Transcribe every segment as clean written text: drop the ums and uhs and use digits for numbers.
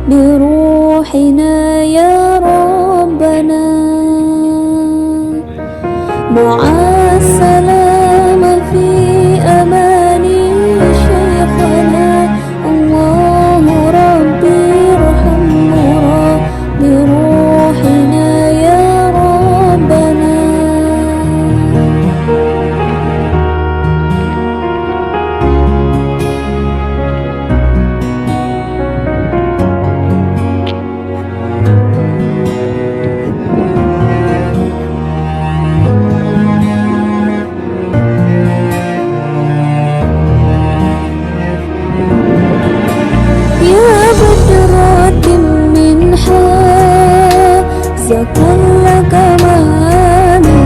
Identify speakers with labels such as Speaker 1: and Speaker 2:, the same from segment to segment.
Speaker 1: بروحنا يا ربنا مع السلامة في أمان شيخنا الله ربي ارحمنا بروحنا يا ربنا. كل كمالي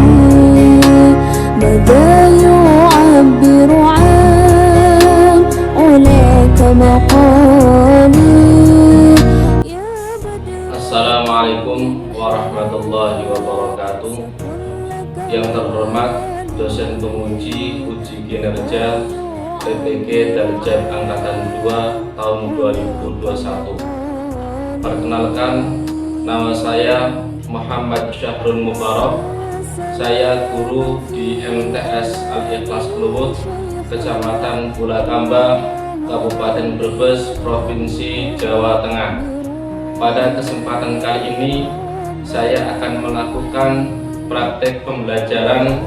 Speaker 1: بدا يعبر عن علاك مقالي.
Speaker 2: Assalamualaikum warahmatullahi wabarakatuh. Yang terhormat dosen penguji uji kinerja PPG Darjat Angkatan 2 tahun 2021. Perkenalkan, nama saya Muhammad Syahrul Mubarak. Saya guru di MTS Al-Ikhlas Kluwut, Kecamatan Bulakamba, Kabupaten Brebes, Provinsi Jawa Tengah. Pada kesempatan kali ini, saya akan melakukan praktek pembelajaran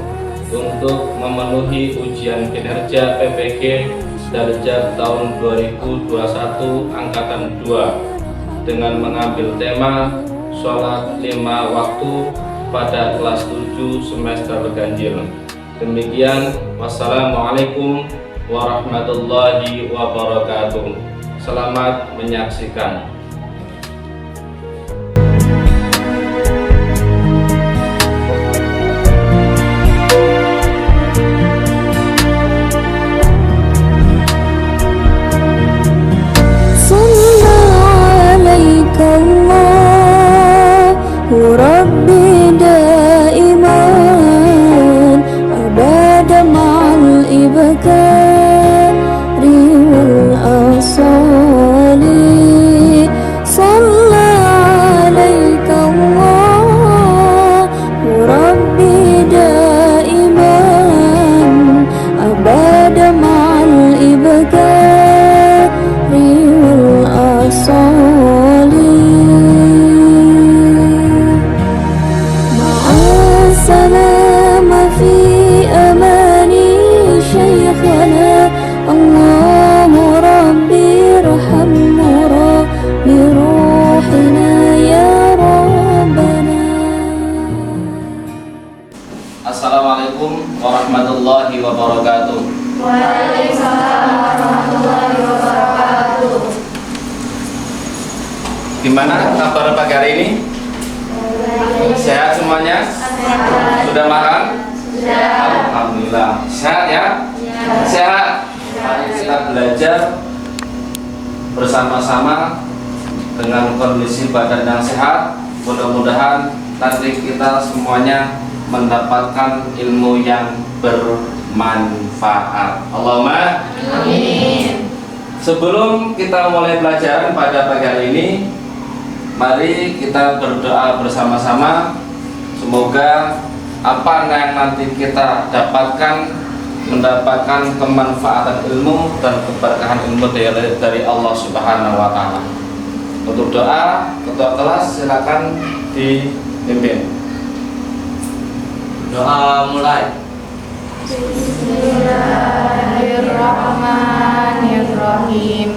Speaker 2: untuk memenuhi ujian kinerja PPG Darjat tahun 2021 Angkatan 2 dengan mengambil tema sholat 5 waktu pada kelas 7 semester ganjil. Demikian, wassalamualaikum warahmatullahi wabarakatuh. Selamat menyaksikan.
Speaker 1: ربي دائما أبدا مع الإبكار والأصال صلى عليك الله ربي دائما أبدا مع الإبكار والأصال سلامة في أمان شيخنا الله ربي ارحمنا بروحنا يا ربنا.
Speaker 2: Assalamualaikum warahmatullahi wabarakatuh.
Speaker 3: Waalaikumsalam warahmatullahi wabarakatuh.
Speaker 2: Gimana kabar pagi hari ini? Sehat semuanya? Sudah makan?
Speaker 3: Sudah.
Speaker 2: Alhamdulillah. Sehat ya? Sehat. Mari kita belajar bersama-sama dengan kondisi badan yang sehat. Mudah-mudahan nanti kita semuanya mendapatkan ilmu yang bermanfaat. Allahumma
Speaker 3: Amin.
Speaker 2: Sebelum kita mulai pelajaran pada pagi hari ini, mari kita berdoa bersama-sama. Semoga apa yang nanti kita mendapatkan kemanfaatan ilmu dan keberkahan ilmu dari Allah Subhanahu wa Ta'ala. Untuk doa, ketua kelas silakan dipimpin. Doa mulai.
Speaker 3: Bismillahirrahmanirrahim.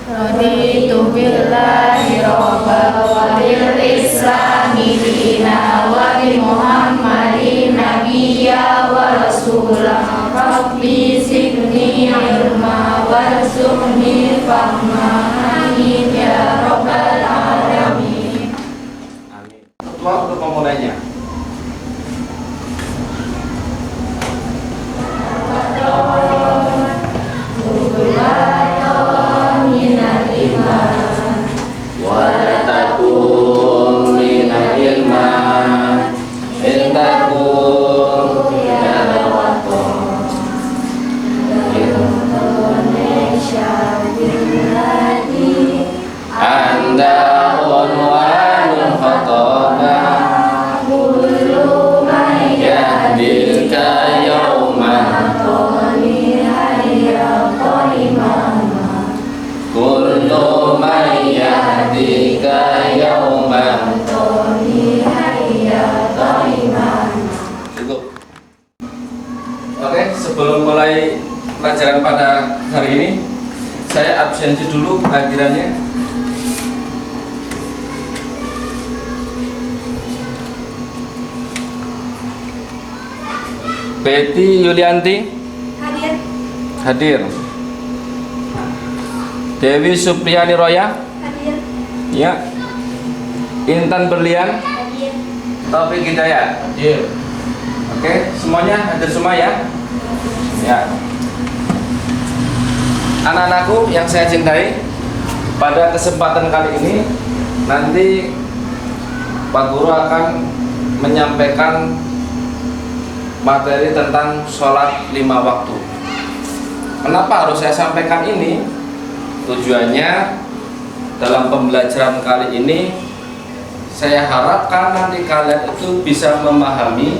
Speaker 3: Raditu billahi robba wa bil islami dina wa bi Muhammadin nabiyya wa rasulah. Rabbi zidni ilma warzuqni fahma. Amin ya rabbal alamin.
Speaker 2: Amin. Ketua untuk memulainya. Anda kehadirannya? Betty Yulianti
Speaker 3: Hadir.
Speaker 2: hadir. Dewi Supriyani Roya
Speaker 3: Hadir.
Speaker 2: ya. Intan Berlian
Speaker 3: Hadir.
Speaker 2: Taufik Hidayat hadir. Oke, semuanya hadir semua ya. Ya. Anak-anakku yang saya cintai, pada kesempatan kali ini nanti Pak Guru akan menyampaikan materi tentang sholat 5 waktu. Kenapa harus saya sampaikan ini? Tujuannya dalam pembelajaran kali ini saya harapkan nanti kalian itu bisa memahami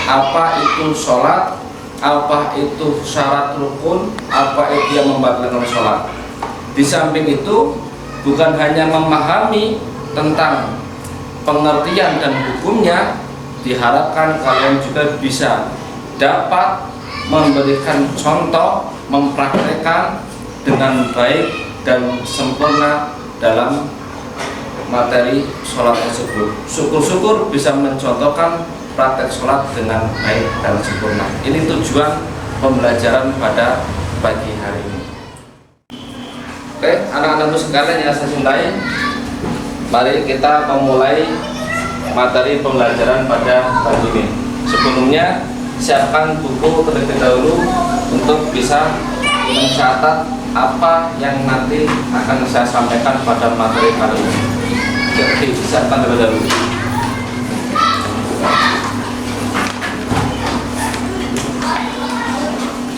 Speaker 2: apa itu sholat, apa itu syarat rukun, apa itu yang membatalkan sholat. Di samping itu bukan hanya memahami tentang pengertian dan hukumnya, diharapkan kalian juga bisa dapat memberikan contoh, mempraktekkan dengan baik dan sempurna dalam materi sholat tersebut. Syukur-syukur bisa mencontohkan praktek sholat dengan baik dan sempurna. Ini tujuan pembelajaran pada pagi hari ini. Oke, anak-anakku sekalian yang saya cintai, mari kita memulai materi pembelajaran pada pagi ini. Sebelumnya siapkan buku terlebih dahulu untuk bisa mencatat apa yang nanti akan saya sampaikan pada materi kali ini. Jadi siapkan terlebih dahulu.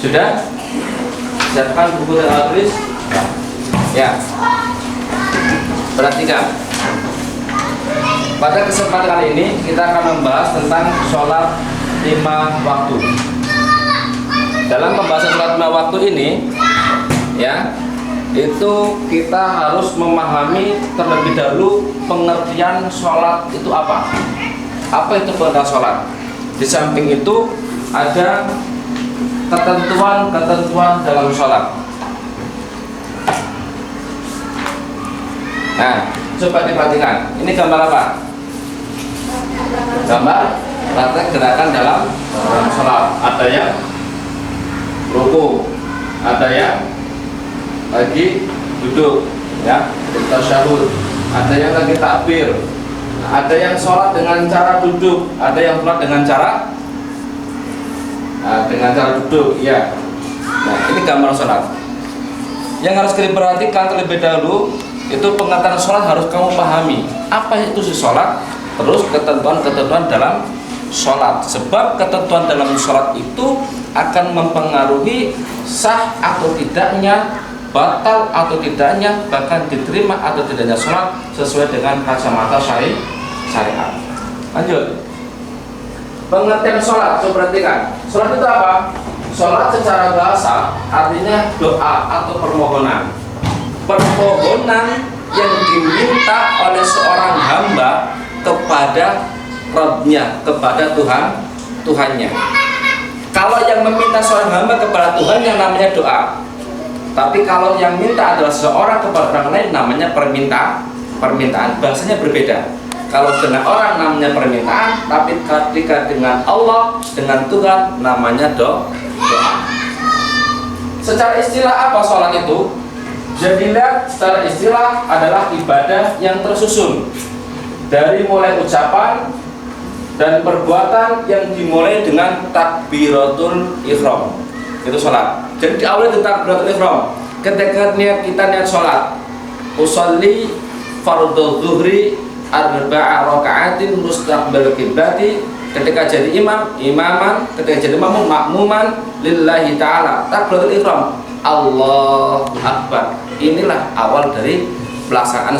Speaker 2: Sudah? Siapkan buku dan alat tulis? Ya. Perhatikan. Pada kesempatan kali ini kita akan membahas tentang sholat 5 waktu. Dalam pembahasan sholat 5 waktu ini, ya, itu kita harus memahami terlebih dahulu pengertian sholat itu apa. Apa itu pengertian sholat? Di samping itu ada ketentuan-ketentuan dalam sholat. Nah, coba diperhatikan. Ini gambar apa? Gambar praktek gerakan dalam sholat. Ada yang ruku, ada yang lagi duduk, ya, tasyahud, ada yang lagi takbir, ada yang sholat dengan cara duduk, ada yang sholat dengan cara duduk, ya. Nah, ini gambar sholat. Yang harus kita perhatikan terlebih dahulu itu pengertian sholat harus kamu pahami. Apa itu sih sholat? Terus ketentuan-ketentuan dalam sholat. Sebab ketentuan dalam sholat itu akan mempengaruhi sah atau tidaknya, batal atau tidaknya, bahkan diterima atau tidaknya sholat sesuai dengan kacamata syariat. Lanjut. Pengertian sholat, coba perhatikan. Sholat itu apa? Sholat secara bahasa artinya doa atau permohonan. Permohonan yang diminta oleh seorang hamba kepada Rabbnya, kepada Tuhannya. Kalau yang meminta seorang hamba kepada Tuhan yang namanya doa. Tapi kalau yang minta adalah seseorang kepada orang lain namanya permintaan. Bahasanya berbeda. Kalau dengan orang namanya permintaan, tapi ketika dengan Allah, dengan Tuhan namanya doa. Secara istilah apa sholat itu? Jadi lihat, secara istilah adalah ibadah yang tersusun dari mulai ucapan dan perbuatan yang dimulai dengan takbiratul ihram. Itu sholat. Jadi awalnya itu takbiratul ihram. Ketika kita niat sholat, usolli fardhu zuhri arba'a raka'atin mustaqbil qiblati. Ketika jadi imaman, ketika jadi makmuman lillahi ta'ala, takbiratul ihram, Allahu Akbar. Inilah awal dari pelaksanaan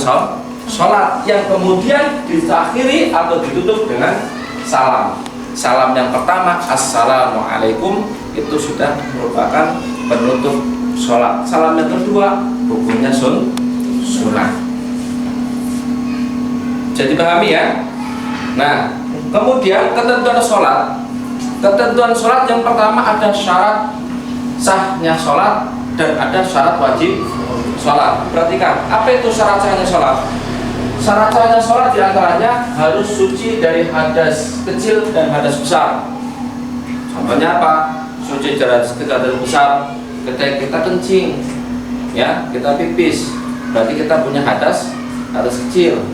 Speaker 2: sholat yang kemudian diakhiri atau ditutup dengan salam. Salam yang pertama, assalamualaikum, itu sudah merupakan penutup sholat. Salam yang kedua, hukumnya sunnah. Jadi pahami ya. Nah, kemudian ketentuan sholat. Ketentuan sholat yang pertama ada syarat sahnya sholat dan ada syarat wajib sholat. Perhatikan, apa itu syarat sahnya sholat? Syarat sahnya sholat diantaranya harus suci dari hadas kecil dan hadas besar. Contohnya apa? Suci dari hadas besar ketika kita kencing, ya, kita pipis, berarti kita punya hadas kecil.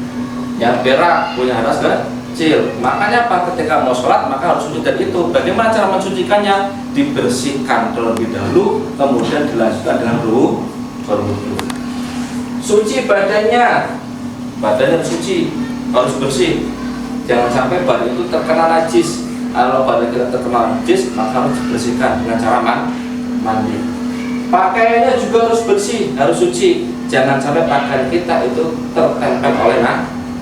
Speaker 2: Ya, berak punya hadas kecil. Makanya apa? Ketika mau sholat maka harus suci dari itu. Bagaimana cara mensucikannya? Dibersihkan terlebih dahulu, kemudian dilanjutkan dengan berwudu. Suci badannya suci, harus bersih. Jangan sampai badan itu terkena najis. Kalau badan kita terkena najis, maka harus dibersihkan dengan cara mandi. Pakaiannya juga harus bersih, harus suci. Jangan sampai pakaian kita itu tertempel oleh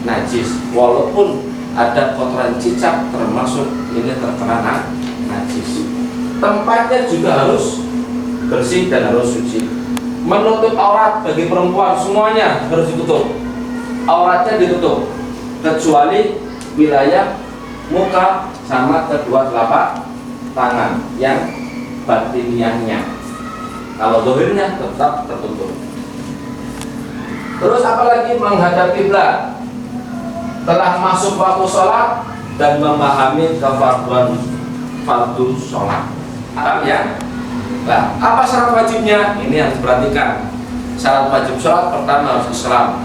Speaker 2: najis. Walaupun ada kotoran cicak, termasuk ini terkena najis. Tempatnya juga harus bersih dan harus suci. Menutup aurat bagi perempuan semuanya harus ditutup. Auratnya ditutup kecuali wilayah muka sama kedua telapak tangan yang batiniahnya. Kalau zahirnya tetap tertutup. Terus apalagi menghadap kiblat. Telah masuk waktu sholat dan memahami kefarduan fardu sholat. Paham ya? Nah, apa syarat wajibnya? Ini harus diperhatikan. Syarat wajib sholat pertama harus Islam,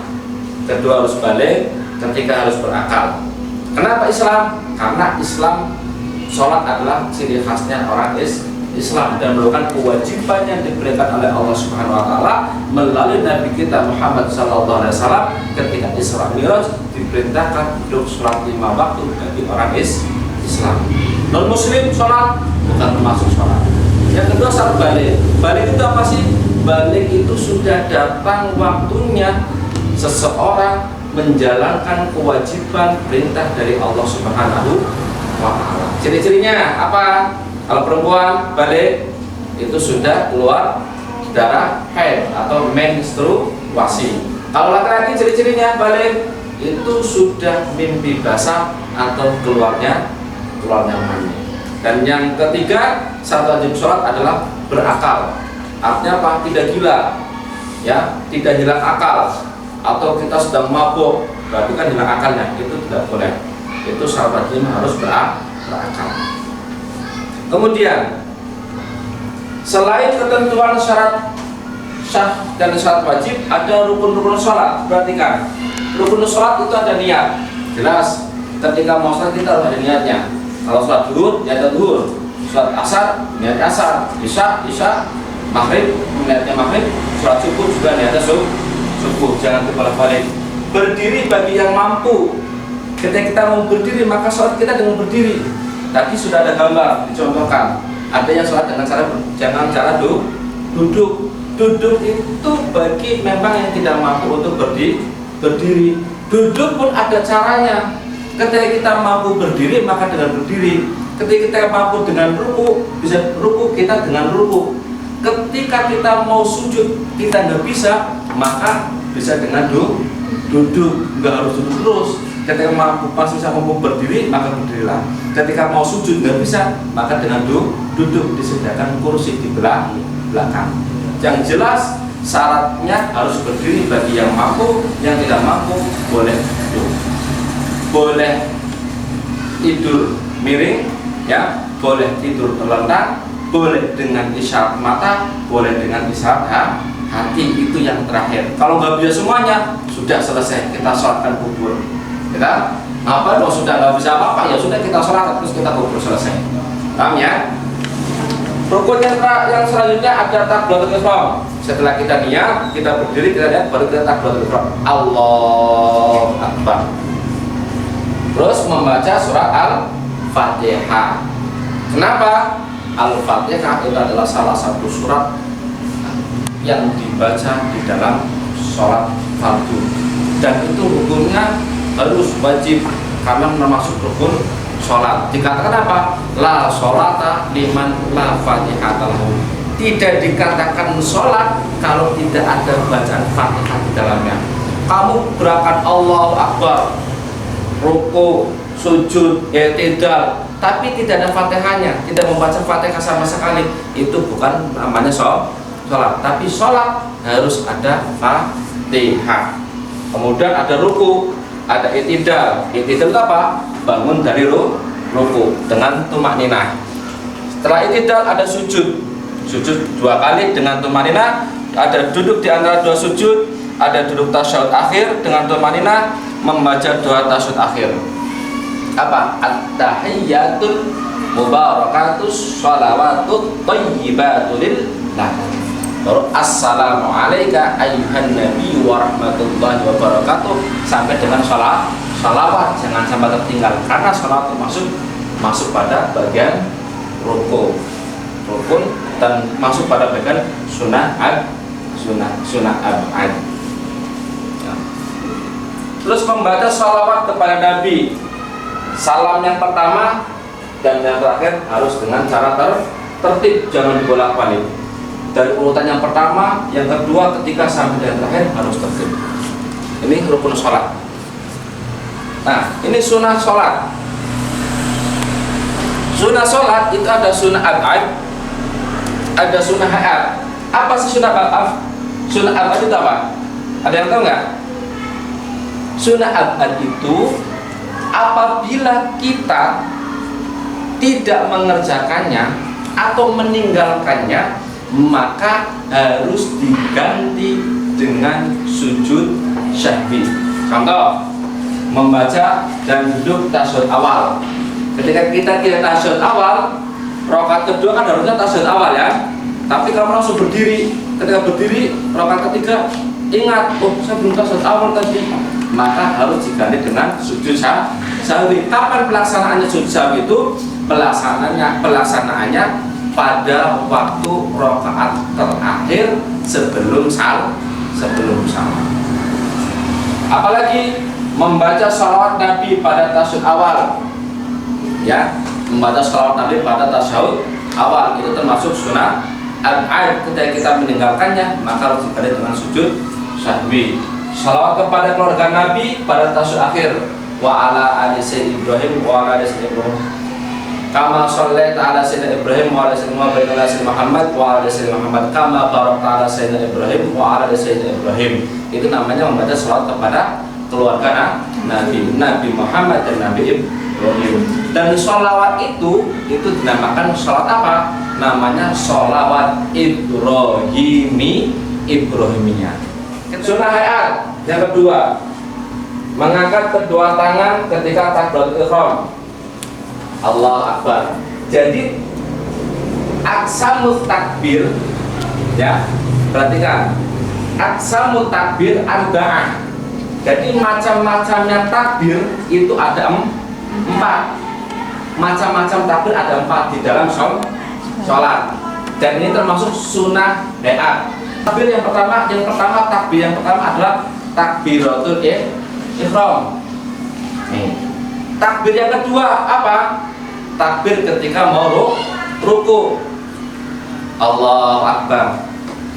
Speaker 2: kedua harus balik, ketiga harus berakal. Kenapa Islam? Karena Islam sholat adalah ciri khasnya orang Islam dan merupakan kewajiban yang diberikan oleh Allah Subhanahu Wa Taala melalui Nabi kita Muhammad SAW ketika Isra Mi'raj diperintahkan untuk sholat 5 waktu bagi orang Islam. Non Muslim sholat bukan termasuk sholat. Yang kedua syarat balik. Balik itu apa sih? Balik itu sudah datang waktunya seseorang menjalankan kewajiban perintah dari Allah Subhanahu wa Ta'ala. Ciri-cirinya apa? Kalau perempuan balik itu sudah keluar darah haid atau menstruasi. Kalau laki-laki ciri-cirinya balik itu sudah mimpi basah atau keluarnya mani. Dan yang ketiga, syarat wajib sholat adalah berakal. Artinya apa? Tidak gila, ya, tidak hilang akal. Atau kita sedang mabuk, berarti kan hilang akalnya, itu tidak boleh. Itu syarat wajib harus berakal. Kemudian selain ketentuan syarat sah dan syarat wajib, ada rukun-rukun sholat. Perhatikan, rukun sholat itu ada niat. Jelas, ketika mau sholat kita harus ada niatnya. Kalau sholat zuhur, niatnya zuhur. Sholat asar, niatnya asar. Isya, maghrib, niatnya maghrib. Sholat subuh juga niatnya subuh. Jangan terbalik-balik. Berdiri bagi yang mampu. Ketika kita mau berdiri, maka sholat kita dengan berdiri. Tadi sudah ada gambar dicontohkan. Ada yang sholat dengan cara duduk. Duduk itu bagi memang yang tidak mampu untuk berdiri. Duduk pun ada caranya. Ketika kita mampu berdiri, maka dengan berdiri. Ketika kita mampu dengan ruku, bisa ruku, kita dengan ruku. Ketika kita mau sujud, kita nggak bisa, maka bisa dengan duduk. Nggak harus duduk terus. Ketika masih bisa mampu berdiri, maka berdirilah. Ketika mau sujud nggak bisa, maka dengan duduk. Disediakan kursi di belakang. Yang jelas syaratnya harus berdiri bagi yang mampu, yang tidak mampu boleh duduk. Boleh tidur miring, ya, boleh tidur terlentang, boleh dengan isyarat mata, boleh dengan isyarat hati. Itu yang terakhir. Kalau nggak bisa semuanya, sudah selesai, kita sholatkan kubur. Kita apa? Kalau sudah nggak bisa apa-apa, ya sudah kita sholat terus kita kubur, selesai. Paham ya? Rukun yang selanjutnya ada takbiratul ihram. Setelah kita niat, kita berdiri, kita lihat, baru kita takbiratul ihram. Allahu Akbar. Terus membaca surat Al-Fatihah. Kenapa? Al-Fatihah itu adalah salah satu surat yang dibaca di dalam sholat fardu. Dan itu hukumnya harus wajib karena termasuk rukun sholat. Dikatakan apa? La sholata liman la fatihata lahu. Tidak dikatakan sholat kalau tidak ada bacaan Fatihah di dalamnya. Kamu berangkat Allahu Akbar, ruku, sujud, i'tidal, tapi tidak ada Fatihahnya, tidak membaca Fatihah sama sekali, itu bukan namanya sholat. sholat, tapi sholat harus ada Fatihah. Kemudian ada ruku, ada i'tidal. I'tidal itu apa? Bangun dari ruku dengan tumakninah. Setelah i'tidal ada sujud. Sujud 2 kali dengan tumakninah. Ada duduk di antara 2 sujud. Ada duduk tasyahud akhir dengan tumakninah, membaca doa tasyahud akhir. Apa? At-tahiyyatul mubarakatus shalawatut thayyibatul lillah. Baru assalamu alayka ayyuhan nabi wa rahmatullahi wa barakatuh sampai dengan shalawat, jangan sampai tertinggal karena shalawat itu masuk pada bagian rukun dan masuk pada bagian sunnah ab'ad. Terus membaca shalawat kepada Nabi. Salam yang pertama dan yang terakhir harus dengan cara tertib, jangan dibolak-balik. Dari urutan yang pertama, yang kedua, ketiga sampai yang terakhir harus tertib. Ini rukun sholat. Nah, ini sunnah sholat. Sunnah sholat itu ada sunnah ab'ad, ada sunnah hayat. Apa sih sunnah ab'ad? Sunnah ab'ad itu apa? Ada yang tahu nggak? Sunnah ab'ad itu apabila kita tidak mengerjakannya atau meninggalkannya, maka harus diganti dengan sujud syahwi. Contoh, membaca dan duduk tasyahud awal. Ketika kita tidak tasyahud awal, rakaat kedua kan harusnya tasyahud awal ya. Tapi kamu langsung berdiri. Ketika berdiri, rakaat ketiga ingat, oh saya belum tasyahud awal tadi. Maka harus diganti dengan sujud syahwi. Kapan pelaksanaannya sujud syahwi itu? Pelaksanaannya pada waktu rakaat terakhir sebelum salam. Apalagi membaca shalawat Nabi pada tasyahud awal, ya, membaca shalawat Nabi pada tasyahud awal itu termasuk sunnah ab'ad. Ketika kita meninggalkannya, maka harus diganti dengan sujud syahwi. Shalawat kepada keluarga Nabi pada tasyahud akhir, wa ala ali sayyidina Ibrahim wa ala ali sayyidina Ibrahim kama shallaita ala sayyidina Ibrahim wa ala sayyidina Muhammad wa ala sayyidina Muhammad kama barakta ala sayyidina Ibrahim wa ala sayyidina Ibrahim. Itu namanya membaca shalawat kepada keluarga Nabi Muhammad dan Nabi Ibrahim. Dan sholawat itu dinamakan sholawat apa? Namanya sholawat Ibrahimiyah. Sunnah hayat yang kedua, mengangkat kedua tangan ketika takbiratul ihram. Allah Akbar. Jadi aksamut takbir, ya, perhatikan, aksamut takbir arba'ah. Jadi macam-macamnya takbir itu ada 4. Macam-macam takbir ada 4 di dalam sholat. Dan ini termasuk sunnah hayat. Takbir yang pertama adalah takbiratul ihram. Takbir yang kedua apa? Takbir ketika mau ruku. Allahu Akbar.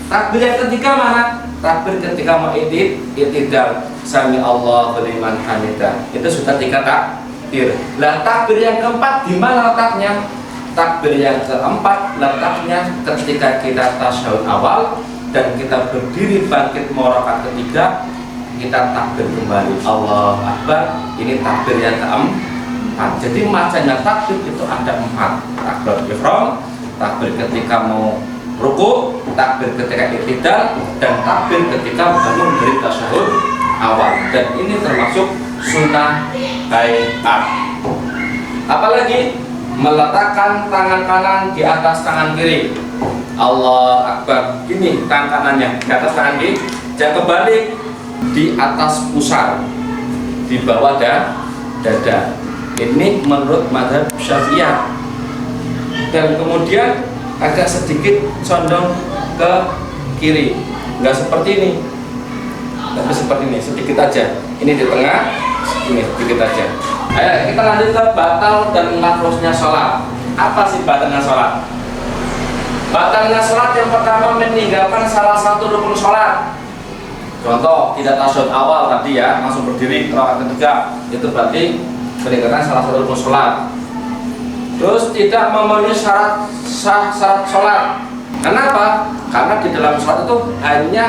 Speaker 2: Takbir yang ketiga mana? Takbir ketika mau i'tidal. Sami Allahu liman hamidah. Itu sudah 3 takbir. Lah takbir yang keempat di mana letaknya? Takbir yang keempat letaknya ketika kita tasyahud awal dan kita berdiri bangkit mau rakaat ketiga, kita takbir kembali Allahu Akbar. Ini takbir yang keempat. Jadi macamnya takbir itu ada 4. Takbir ihram, takbir ketika mau ruku, takbir ketika i'tidal, dan takbir ketika bangun dari tasyahud awal. Dan ini termasuk sunnah hayat. Apalagi meletakkan tangan kanan di atas tangan kiri. Allah Akbar. Ini tangan kanannya di atas tangan kiri, jangan kebalik, di atas pusar, di bawah dada. Ini menurut mazhab Syafi'iyah. Dan kemudian agak sedikit condong ke kiri, nggak seperti ini, tapi seperti ini, sedikit aja. Ini di tengah, ini sedikit aja. Ayo kita lanjut ke batal dan makruhnya sholat. Apa sih batalnya sholat? Batalnya sholat yang pertama meninggalkan salah satu rukun sholat. Contoh, tidak tasyahud awal tadi ya, langsung berdiri rakaat ketiga, itu berarti meninggalkan salah satu rukun sholat. Terus tidak memenuhi syarat sholat. Kenapa? Karena di dalam sholat itu hanya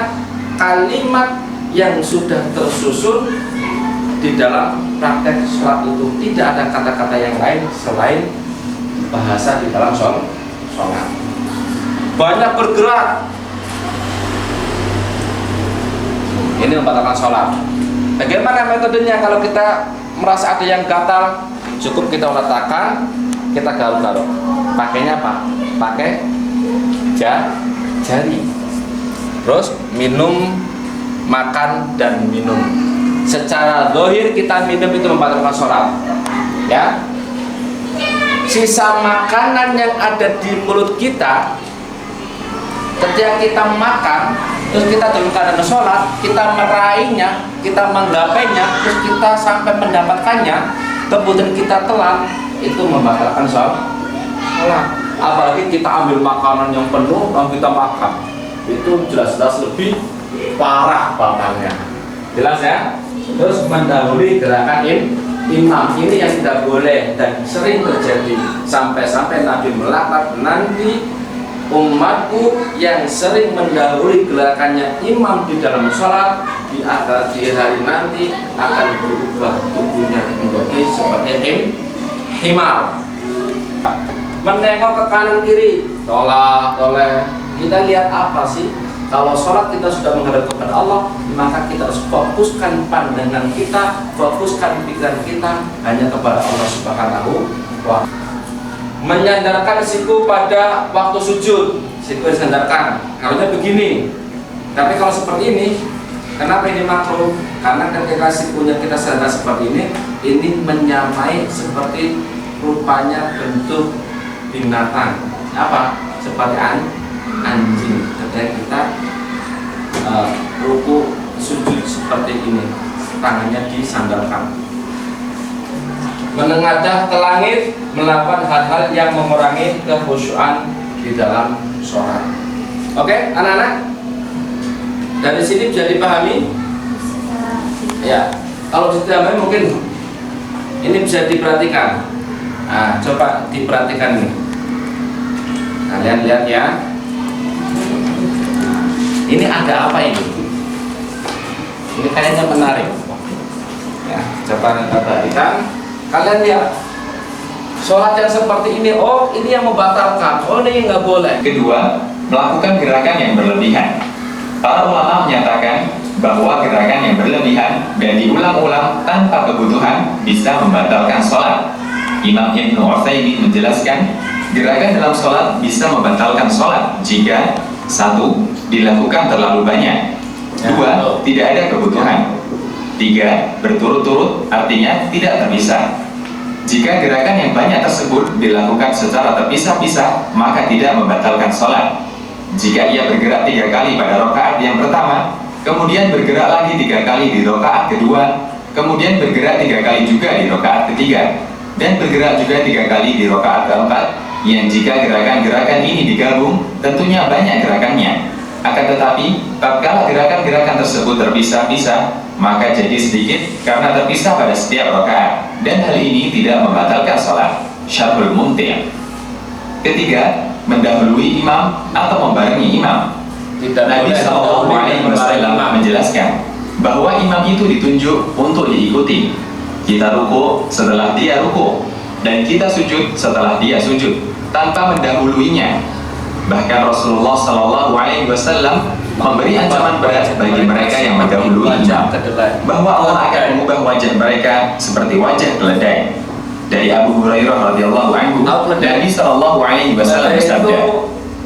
Speaker 2: kalimat yang sudah tersusun di dalam praktek sholat itu, tidak ada kata-kata yang lain selain bahasa di dalam sholat. Banyak bergerak, ini membatalkan sholat. Bagaimana metodenya? Kalau kita merasa ada yang gatal, cukup kita letakkan, kita garuk-garuk. Pakainya apa? Pakai jari. Terus minum, makan dan minum. Secara zahir kita minum itu membatalkan sholat, ya. Sisa makanan yang ada di mulut kita, ketika kita makan, terus kita dalam keadaan sholat, kita meraihnya, kita menggapainya, terus kita sampai mendapatkannya, kemudian kita telan, itu membatalkan sholat. Apalagi kita ambil makanan yang penuh lalu kita makan, itu jelas-jelas lebih parah batalnya. Jelas ya? Terus mendahului gerakan imam, ini yang tidak boleh dan sering terjadi, sampai-sampai Nabi melaknat, nanti umatku yang sering mendahului gerakannya imam di dalam sholat di hari nanti akan berubah tubuhnya menjadi seperti himar. Menengok ke kanan kiri, toleh. Kita lihat apa sih? Kalau sholat kita sudah menghadap kepada Allah, maka kita harus fokuskan pandangan kita, fokuskan pikiran kita hanya kepada Allah Subhanahu wa Ta'ala. Menyandarkan siku pada waktu sujud, siku disandarkan. Harusnya begini. Tapi kalau seperti ini, kenapa ini makruh? Karena ketika sikunya kita sandar seperti ini menyamai seperti rupanya bentuk binatang. Apa? Seperti anjing. Ketika kita ruku sujud seperti ini, tangannya disandarkan. Menengadah ke langit, melakukan hal-hal yang mengurangi kekhusyuan di dalam sholat. Oke, anak-anak, dari sini bisa dipahami? Ya, kalau dipahami mungkin ini bisa diperhatikan. Nah, coba diperhatikan nih. Kalian lihat ya. Ini ada apa ini? Ini kayaknya menarik. Ya, coba kita perhatikan. Kalian lihat, sholat yang seperti ini, oh ini yang membatalkan, oh ini nggak boleh.
Speaker 4: Kedua, melakukan gerakan yang berlebihan. Para ulama menyatakan bahwa gerakan yang berlebihan dan diulang-ulang tanpa kebutuhan bisa membatalkan sholat. Imam Ibnu Utsaimin menjelaskan, gerakan dalam sholat bisa membatalkan sholat jika 1. Dilakukan terlalu banyak, 2. Tidak ada kebutuhan, 3. Berturut-turut, artinya tidak terpisah. Jika gerakan yang banyak tersebut dilakukan secara terpisah-pisah, maka tidak membatalkan sholat. Jika ia bergerak 3 kali pada rakaat yang pertama, kemudian bergerak lagi 3 kali di rakaat kedua, kemudian bergerak 3 kali juga di rakaat ketiga, dan bergerak juga 3 kali di rakaat keempat, yang jika gerakan-gerakan ini digabung, tentunya banyak gerakannya. Akan tetapi, tatkala gerakan-gerakan tersebut terpisah-pisah, maka jadi sedikit karena terpisah pada setiap rakaat, dan hal ini tidak membatalkan salat. Syarhul Mumti'. Ketiga, mendahului imam atau membarengi imam. Nabi SAW menjelaskan bahwa imam itu ditunjuk untuk diikuti. Kita ruku setelah dia ruku, dan kita sujud setelah dia sujud, tanpa mendahuluinya. Bahkan Rasulullah SAW memberi ancaman berat bagi mereka yang mendahului imam, bahwa Allah akan mengubah wajah mereka seperti wajah keledai. Dari Abu Hurairah radhiyallahu anhu, Nabi SAW bersabda,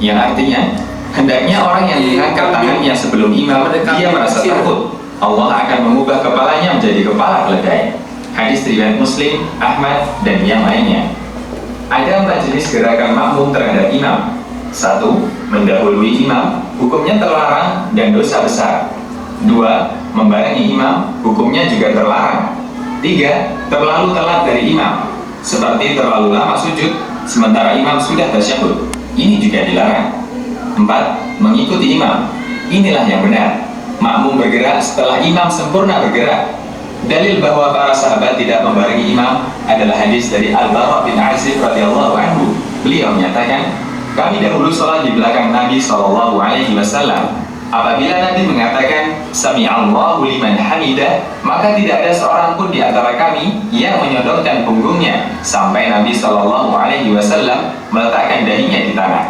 Speaker 4: yang artinya hendaknya orang yang mengangkat tangannya sebelum imam dia merasa takut, Allah akan mengubah kepalanya menjadi kepala keledai. Hadis riwayat Muslim, Ahmad, dan yang lainnya. Ada 4 jenis gerakan makmum terhadap imam. 1. Mendahului imam, hukumnya terlarang dan dosa besar. 2. Membarengi imam, hukumnya juga terlarang. 3. Terlalu telat dari imam, seperti terlalu lama sujud sementara imam sudah tasyahud, ini juga dilarang. 4. Mengikuti imam, inilah yang benar. Makmum bergerak setelah imam sempurna bergerak. Dalil bahwa para sahabat tidak membarengi imam adalah hadis dari Al-Bara bin Azib radhiyallahu anhu. Beliau menyatakan, Kami dahulu sholat di belakang Nabi SAW. Apabila Nabi mengatakan Sami'allahu liman hamidah, maka tidak ada seorang pun di antara kami yang menyodorkan punggungnya sampai Nabi SAW meletakkan dahinya di tanah.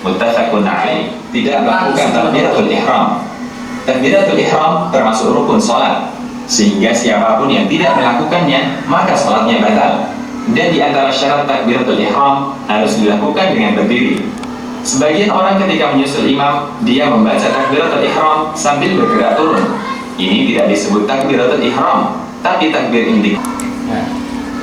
Speaker 4: Muttafaqun alaih. Tidak melakukan takbiratul ihram. Takbiratul ihram termasuk rukun sholat, sehingga siapapun yang tidak melakukannya maka sholatnya batal. Dan di antara syarat takbiratul ihram harus dilakukan dengan berdiri. Sebagian orang ketika menyusul imam, dia membaca takbiratul ihram sambil bergerak turun. Ini tidak disebut takbiratul ihram, tapi takbir intikal.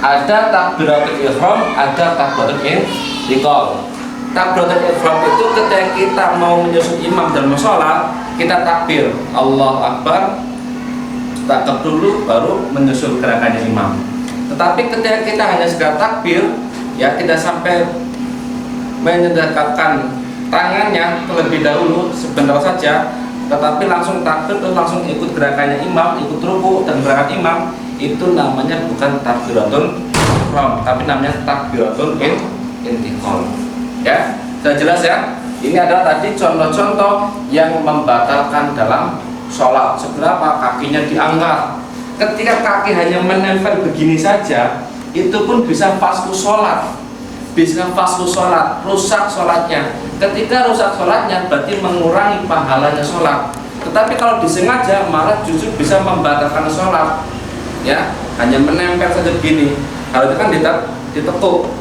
Speaker 2: Ada takbiratul ihram, ada takbiratul intikal. Takbiratul ihram itu ketika kita mau menyusul imam dalam sholat, kita takbir Allahu Akbar, takbir dulu baru menyusul gerakannya imam. Tetapi ketika kita hanya sekedar takbir, ya tidak sampai mendekatkan tangannya terlebih dahulu sebentar saja, tetapi langsung takbir terus langsung ikut gerakannya imam, ikut ruku dan gerakan imam, itu namanya bukan takbiratul ihram, tapi namanya takbiratul intikal. Ya, sudah jelas ya? Ini adalah tadi contoh-contoh yang membatalkan dalam sholat. Seberapa kakinya diangkat, ketika kaki hanya menempel begini saja, itu pun bisa fasku sholat. Bisa fasku sholat, rusak sholatnya. Ketika rusak sholatnya berarti mengurangi pahalanya sholat. Tetapi kalau disengaja malah justru bisa membatalkan sholat. Ya, hanya menempel saja begini. Kalau itu kan ditekuk,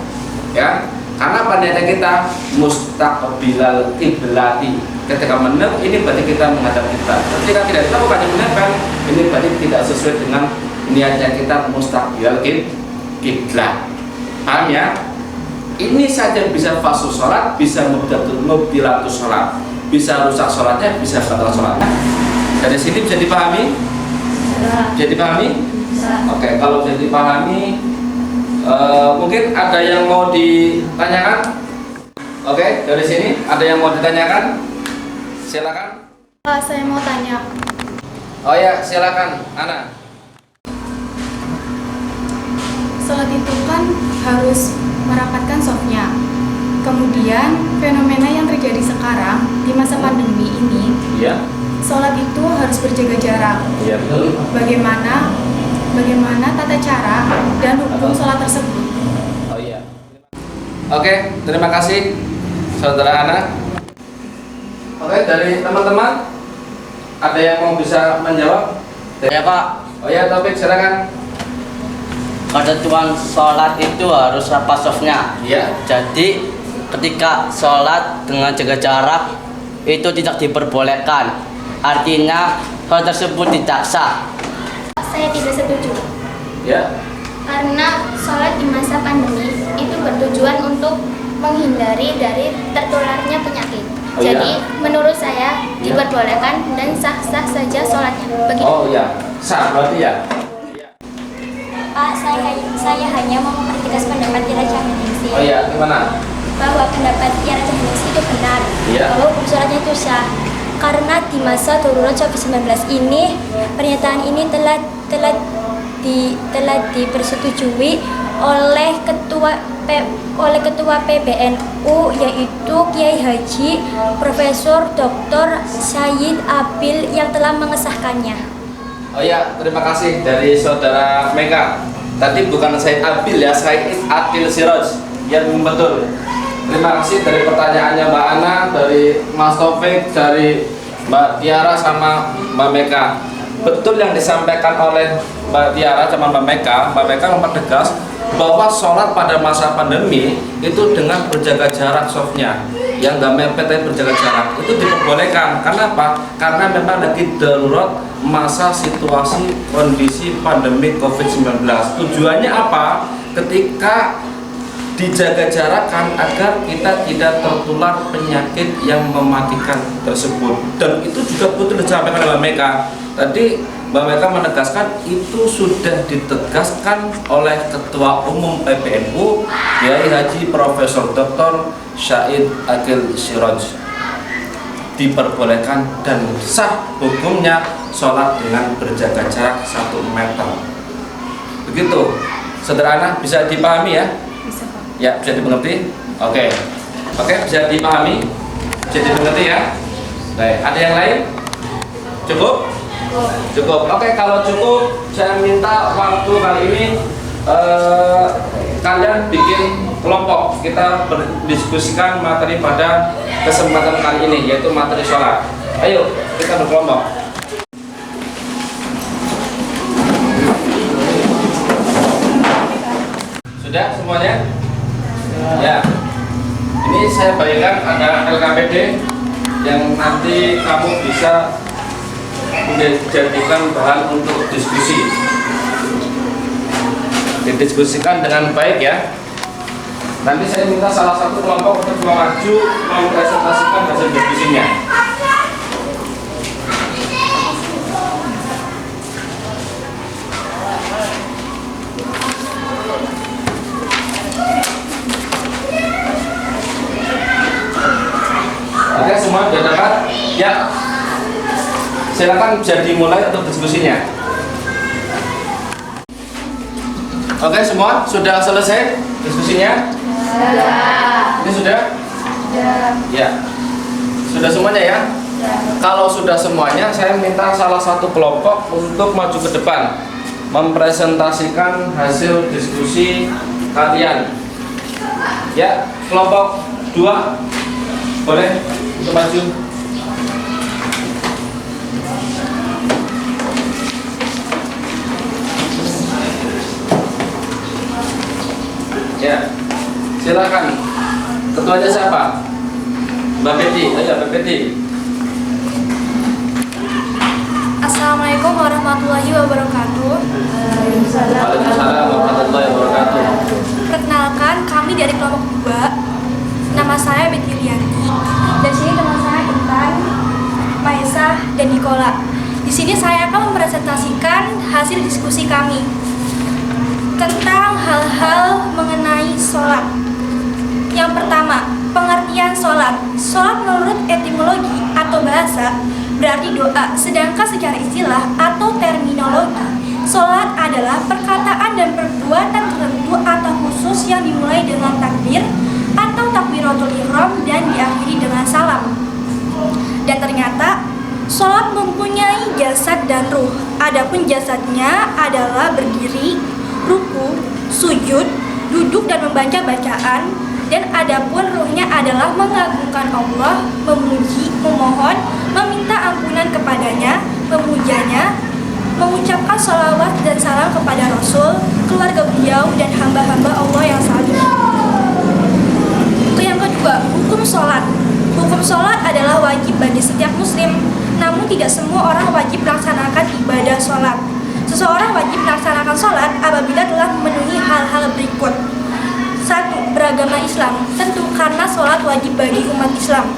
Speaker 2: ya. Karena pada kita mustaqbilal qiblati. Ketika menep ini berarti kita menghadap kiblat. Ketika tidak ditekuk hanya menempel, ini berarti tidak sesuai dengan niatnya kita mustaqbilal kiblat. Paham ya? Ini saja bisa fasku sholat, bisa mubdilatus sholat, bisa rusak sholatnya, bisa batal sholatnya. Dari sini bisa dipahami? Bisa dipahami? Oke, kalau bisa dipahami, mungkin ada yang mau ditanyakan? Oke, dari sini ada yang mau ditanyakan? Silakan.
Speaker 3: Saya mau tanya.
Speaker 2: Oh ya, silakan, Ana.
Speaker 3: Sholat itu kan harus merapatkan softnya. Kemudian fenomena yang terjadi sekarang di masa pandemi ini,
Speaker 2: Iya.
Speaker 3: sholat itu harus berjaga jarak.
Speaker 2: Iya, betul.
Speaker 3: Bagaimana tata cara dan hukum sholat tersebut?
Speaker 2: Oh iya. Oke, terima kasih Saudara Ana. Oke, dari teman-teman ada yang mau bisa menjawab?
Speaker 5: Ya Pak,
Speaker 2: Oh ya, Taufik, silakan.
Speaker 5: ketentuan sholat itu harus rapat softnya.
Speaker 2: Iya.
Speaker 5: Jadi ketika sholat dengan jaga jarak itu tidak diperbolehkan. Artinya hal tersebut tidak sah.
Speaker 6: Saya tidak setuju
Speaker 2: Ya.
Speaker 6: karena sholat di masa pandemi itu bertujuan untuk menghindari dari tertularnya penyakit.
Speaker 2: Oh, iya.
Speaker 6: Jadi menurut saya
Speaker 2: Iya.
Speaker 6: diperbolehkan dan sah-sah saja sholatnya. Begitu.
Speaker 2: Oh iya, sah berarti ya.
Speaker 6: Pak, saya hanya mau mempertegas pendapat Iraja Ningsih
Speaker 2: Oh iya, gimana?
Speaker 6: bahwa pendapat Iraja Ningsih itu benar,
Speaker 2: Iya.
Speaker 6: bahwa hukum sholatnya itu sah. Karena di masa darurat COVID-19 ini, pernyataan ini telah dipersetujui oleh ketua PBNU, yaitu Kiai Haji Profesor Dr. Sayyid Abil yang telah mengesahkannya.
Speaker 2: Oh iya, terima kasih dari Saudara Mega. Tadi bukan Said Abil ya, Said Adil Siraj yang betul. Terima kasih dari pertanyaannya Mbak Ana, dari Mas Taufik, dari Mbak Tiara sama Mbak Mega. Betul yang disampaikan oleh Mbak Tiara sama Mbak Mega. Mbak Mega mempertegas bahwa sholat pada masa pandemi itu dengan berjaga jarak softnya, yang nggak mepet tapi berjaga jarak itu diperbolehkan. Karena apa? Karena memang lagi darurat masa situasi kondisi pandemi COVID-19. Tujuannya apa? Ketika dijaga jarakkan agar kita tidak tertular penyakit yang mematikan tersebut. Dan itu juga betul disampaikan oleh Mbak Mega. Tadi Mbak Mega menegaskan itu sudah ditegaskan oleh Ketua Umum PBNU Kiai Haji Profesor Dr. Sayyid Abil Siraj. Diperbolehkan dan sah hukumnya sholat dengan berjaga jarak 1 meter. Begitu, sederhana, bisa dipahami ya?
Speaker 3: Bisa Pak.
Speaker 2: Ya, bisa dimengerti? Oke. Oke, bisa dipahami? Bisa dimengerti ya? Baik, ada yang lain? Cukup? Cukup. Oke, kalau cukup, saya minta waktu kali ini kalian bikin kelompok. Kita berdiskusikan materi pada kesempatan kali ini, yaitu materi sholat. Ayo, kita berkelompok. Sudah semuanya? Ya. Ini saya bayangkan ada LKPD yang nanti kamu bisa dijadikan bahan untuk diskusi. Didiskusikan dengan baik ya. Nanti saya minta salah satu kelompok untuk maju mempresentasikan hasil diskusinya. Oke, semua sudah dapat? Ya. Silakan bisa dimulai untuk diskusinya. Oke, semua sudah selesai diskusinya? Sudah. Ini sudah? Sudah. Ya. Sudah semuanya ya? Kalau sudah semuanya, saya minta salah satu kelompok untuk maju ke depan mempresentasikan hasil diskusi kalian. Ya, kelompok 2 boleh untuk maju. Ya, silakan. Ketuanya siapa? Mbak Betty. Ayo, Mbak Betty.
Speaker 6: Assalamualaikum warahmatullahi wabarakatuh.
Speaker 2: Waalaikumsalam warahmatullahi wabarakatuh.
Speaker 6: Perkenalkan, kami dari kelompok 2. Nama saya Betty Lianti. Dan sini teman saya Intan, Maesa, dan Nikola. Di sini saya akan mempresentasikan hasil diskusi kami tentang hal-hal mengenai sholat. Yang pertama, pengertian sholat. Sholat menurut etimologi atau bahasa berarti doa, sedangkan secara istilah atau terminologi, sholat adalah perkataan dan perbuatan tertentu atau khusus yang dimulai dengan takbir atau takbiratul ihram dan diakhiri dengan salam. Dan ternyata sholat mempunyai jasad dan ruh. Adapun jasadnya adalah berdiri, ruku, sujud, duduk dan membaca bacaan. Dan adapun ruhnya adalah mengagungkan Allah, memuji, memohon, meminta ampunan kepadanya, memujanya, mengucapkan sholawat dan salam kepada Rasul, keluarga beliau dan hamba-hamba Allah yang saleh. Yang kedua, hukum sholat. Hukum sholat adalah wajib bagi setiap muslim, namun tidak semua orang wajib melaksanakan ibadah sholat. Seseorang wajib melaksanakan sholat apabila telah memenuhi hal-hal berikut. 1. Beragama Islam, tentu karena sholat wajib bagi umat Islam.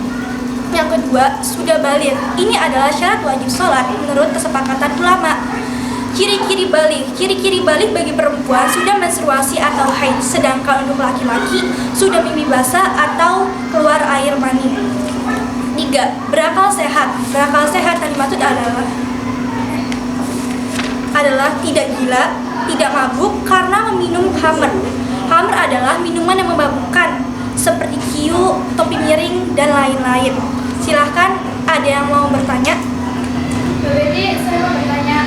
Speaker 6: Yang kedua, sudah baligh. Ini adalah syarat wajib sholat menurut kesepakatan ulama. Ciri-ciri baligh bagi perempuan sudah menstruasi atau haid, sedangkan untuk laki-laki sudah mimpi basah atau keluar air mani. 3. Berakal sehat. Berakal sehat yang dimaksud adalah tidak gila, tidak mabuk karena meminum khamr. Khamr adalah minuman yang memabukkan seperti kiu, topi miring, dan lain-lain. Silahkan, ada yang mau bertanya?
Speaker 7: Jadi saya mau bertanya.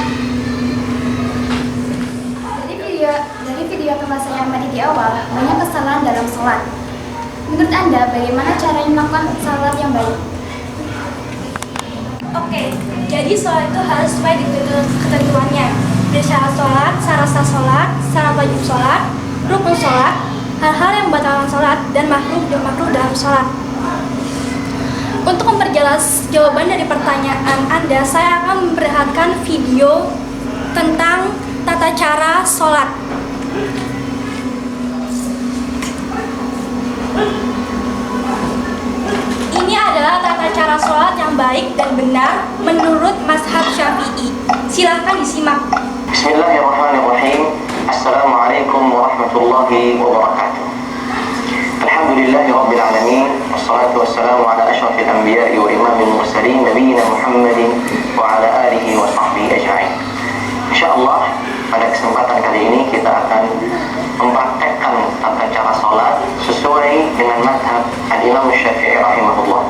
Speaker 7: Dari video pembahasan yang tadi di awal, banyak kesalahan dalam sholat. Menurut Anda, bagaimana cara melakukan sholat yang baik?
Speaker 6: Oke, jadi sholat itu harus sesuai dengan ketentuannya. Ada syarat sholat, syarat sah sholat, syarat wajib sholat, rukun sholat, hal-hal yang membatalkan sholat, dan makruh dalam sholat. Untuk memperjelas jawaban dari pertanyaan Anda, saya akan memperlihatkan video tentang tata cara sholat. Ini adalah tata cara sholat yang baik dan benar menurut mazhab Syafi'i. Silahkan disimak.
Speaker 8: Bismillahirrahmanirrahim. Assalamualaikum warahmatullahi wabarakatuh. Alhamdulillahi rabbil alamin. Wassalatu wassalamu ala asyrafil anbiya'i wa imamil mursalin nabiyina Muhammadin wa ala alihi wa sahbihi ajma'in. Insyaallah pada kesempatan kali ini kita akan mempraktekkan tata cara sholat sesuai dengan mazhab Al-Imam Syafi'i rahimahullah.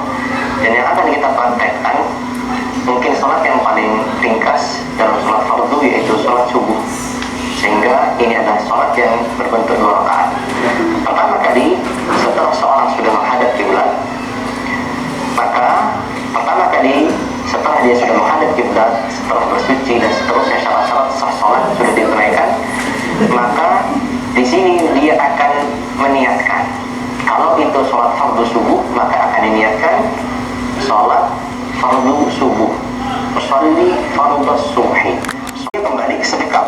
Speaker 8: Dan yang akan kita praktekkan mungkin sholat yang paling ringkas dalam sholat fardu, yaitu sholat subuh. Sehingga ini adalah sholat yang berbentuk 2 rakaat. Pertama kali setelah seorang sudah menghadap kiblat, maka pertama kali setelah dia sudah menghadap kiblat, setelah bersuci dan seterusnya syarat-syarat sah sholat sudah ditunaikan, maka di sini dia akan meniatkan. Kalau itu sholat fardu subuh, maka akan diniatkan sholat fardu subuh. Usolli fardhu subhi. Dia kembali sedekap,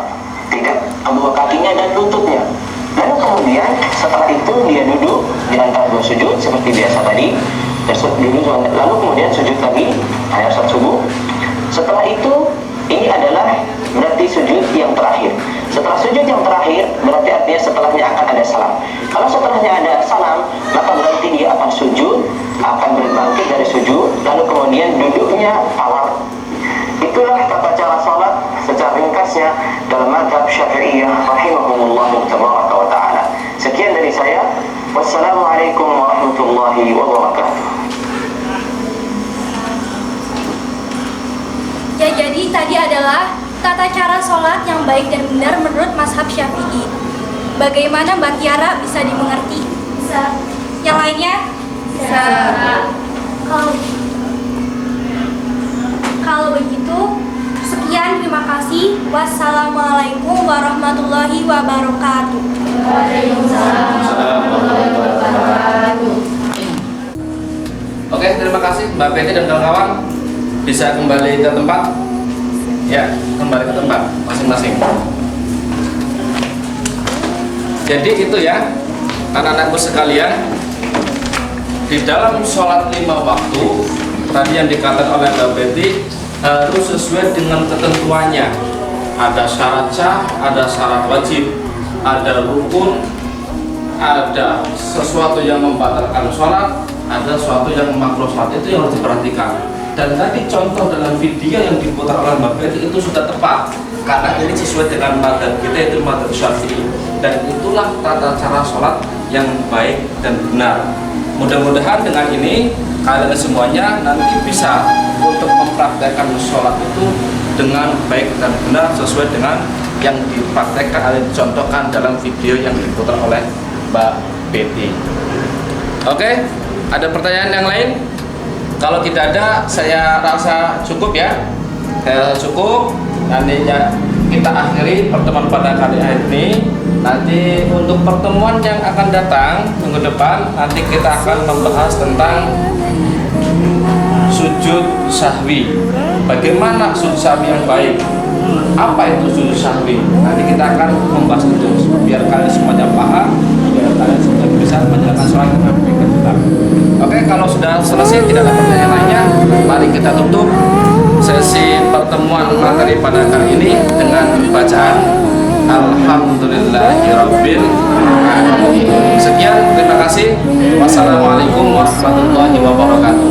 Speaker 8: tidak kedua kakinya dan lututnya. Lalu kemudian setelah itu dia duduk di antara 2 sujud seperti biasa tadi. Lalu kemudian sujud lagi, saat subuh. Setelah itu, ini adalah berarti sujud yang terakhir. Setelah sujud yang terakhir, berarti artinya setelahnya akan ada salam. Kalau setelahnya ada salam, maka berarti dia akan sujud, akan berbangkit dari sujud, lalu kemudian duduknya tawar. Itulah tata cara sholat secara ringkasnya dalam mazhab Syafi'iyah rahimahumullah tabaraka wa ta'ala. Sekian dari saya. Wassalamualaikum warahmatullahi wabarakatuh.
Speaker 6: Ya, jadi tadi adalah tata cara sholat yang baik dan benar menurut mazhab Syafi'i. Bagaimana Mbak Tiara, bisa dimengerti? Bisa. Yang lainnya? Bisa. Kalau begitu, sekian, terima kasih. Wassalamualaikum warahmatullahi wabarakatuh. Waalaikumsalam warahmatullahi wabarakatuh.
Speaker 2: Oke, terima kasih Mbak Peti dan kawan-kawan. Bisa kembali ke tempat. Ya, kembali ke tempat masing-masing. Jadi itu ya, anak-anakku sekalian, di dalam sholat 5 waktu tadi yang dikatakan oleh Mbak Betty harus sesuai dengan ketentuannya. Ada syarat sah, ada syarat wajib, ada rukun, ada sesuatu yang membatalkan sholat, ada sesuatu yang makruh sholat. Itu yang harus diperhatikan. Dan tadi contoh dalam video yang diputar oleh Mbak Betty itu sudah tepat, karena ini sesuai dengan mazhab kita, yaitu mazhab Syafi'i. Dan itulah tata cara sholat yang baik dan benar. Mudah-mudahan dengan ini kalian semuanya nanti bisa untuk mempraktekkan sholat itu dengan baik dan benar sesuai dengan yang dipraktekkan atau dicontohkan dalam video yang diputar oleh Mbak Betty. Oke, ada pertanyaan yang lain? Kalau tidak ada, saya rasa cukup ya. Cukup. Nantinya kita akhiri pertemuan pada kali ini. Nanti untuk pertemuan yang akan datang minggu depan, nanti kita akan membahas tentang sujud sahwi. Bagaimana sujud sahwi yang baik? Apa itu sujud sahwi? Nanti kita akan membahas itu biar kalian semuanya paham, biar kalian sudah bisa menjalankan sholat dengan baik dan benar. Oke, kalau sudah selesai tidak ada pertanyaan lainnya, mari kita tutup sesi pertemuan materi pada kali ini dengan bacaan Alhamdulillahirabbil alamin. Sekian, terima kasih. Wassalamualaikum warahmatullahi wabarakatuh.